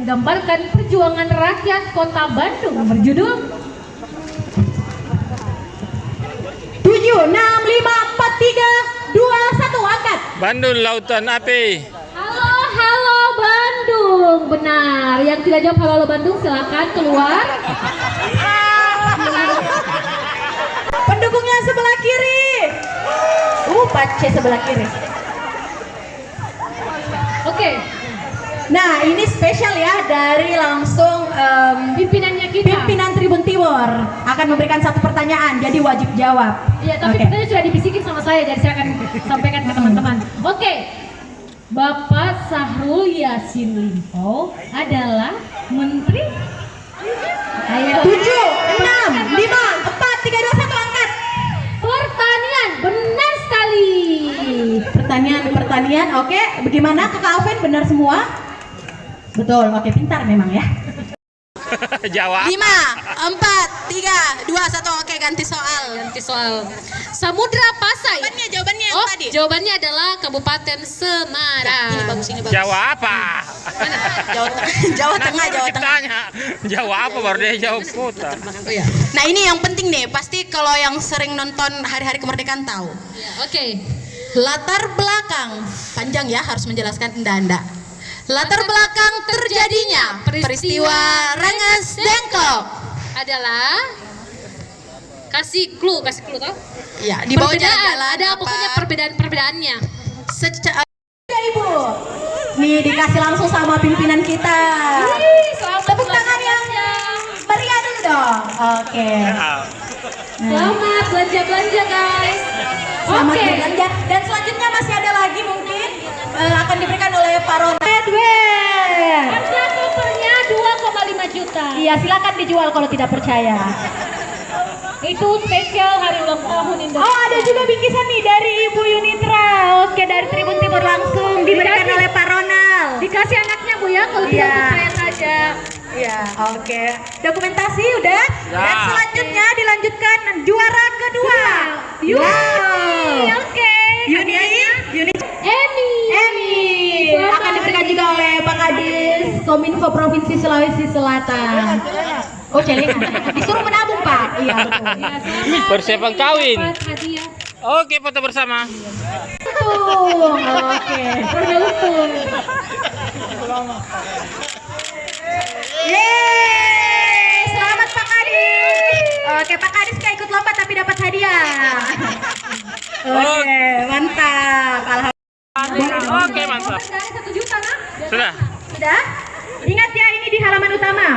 menggambarkan perjuangan rakyat Kota Bandung berjudul 7, 6, 5, 4, 3, 2, 1, angkat. Bandung Lautan Api. Halo, halo Bandung. Benar. Yang tidak jawab halo, halo Bandung silakan keluar. Pendukungnya sebelah kiri. Pace sebelah kiri. Oke. Nah, ini spesial ya dari langsung Pimpinannya kita. pimpinan Tribun Timur akan memberikan satu pertanyaan, jadi wajib jawab. Iya, tapi Oke. pertanyaan sudah dibisikin sama saya, jadi saya akan sampaikan ke teman-teman. Oke. Bapak Syahrul Yassin Limpo adalah Menteri. Ayo. 7, 6, 5, 4, 3, 2, 1, angkat. Pertanian, benar sekali. Pertanian, oke. Bagaimana Kakak Alvin, benar semua? Betul, oke, pintar memang ya. Jawab. 5, 4, 3, 2, 1, oke, ganti soal. Samudra Pasai. Jawabannya yang Oh, tadi. jawabannya adalah Kabupaten Semarang. Ini bagus. Jawab apa? Jawa Tengah. Tanya. Jawab apa baru dia jawab kota. Nah, ini yang penting nih, pasti kalau yang sering nonton Hari-Hari Kemerdekaan tahu. Ya, oke. Latar belakang, panjang ya harus menjelaskan Anda. Latar belakang terjadinya peristiwa Rengas Dengklok Adalah kasih clue toh? ya, di bawah Perbedaan, jalan ada apa. pokoknya perbedaannya. Secara Ibu, nih dikasih langsung sama pimpinan kita. Tepuk tangan yang meriah dulu dong. Oke. Selamat belanja guys. Selamat Oke. berbelanja. Dan selanjutnya masih ada lagi mungkin akan diberikan oleh Pak Ron. Harga kopernya 2,5 juta. Iya, silakan dijual kalau tidak percaya. Itu spesial hari ulang tahun Indonesia. Oh, ada juga bingkisan nih dari Ibu Yunitra. Oke, dari Tribun Timur langsung diberikan Dikasih. oleh Pak Ronald. Dikasih anaknya Bu ya, kalau Iya. tidak saya saja. Iya, oke. Dokumentasi udah. Ya. Dan selanjutnya dilanjutkan juara kedua. Yuni, oke. Yuni. Emi. Akan diberikan juga oleh Pak Kadis Kominfo Provinsi Sulawesi Selatan. Oh, celengan. Disuruh menabung, Pak. Iya, betul. Persiapan kawin. Dapat hadiah. Oke, foto bersama. Oke. Beruntung. Yeay, selamat Pak Kadis. Oke, Pak Kadis gak ikut lomba tapi dapat hadiah. Oke, mantap. Alhamdulillah. Oke, mantap. Dari 1 juta nah. Sudah. Sudah? Ingat ya, ini di halaman utama.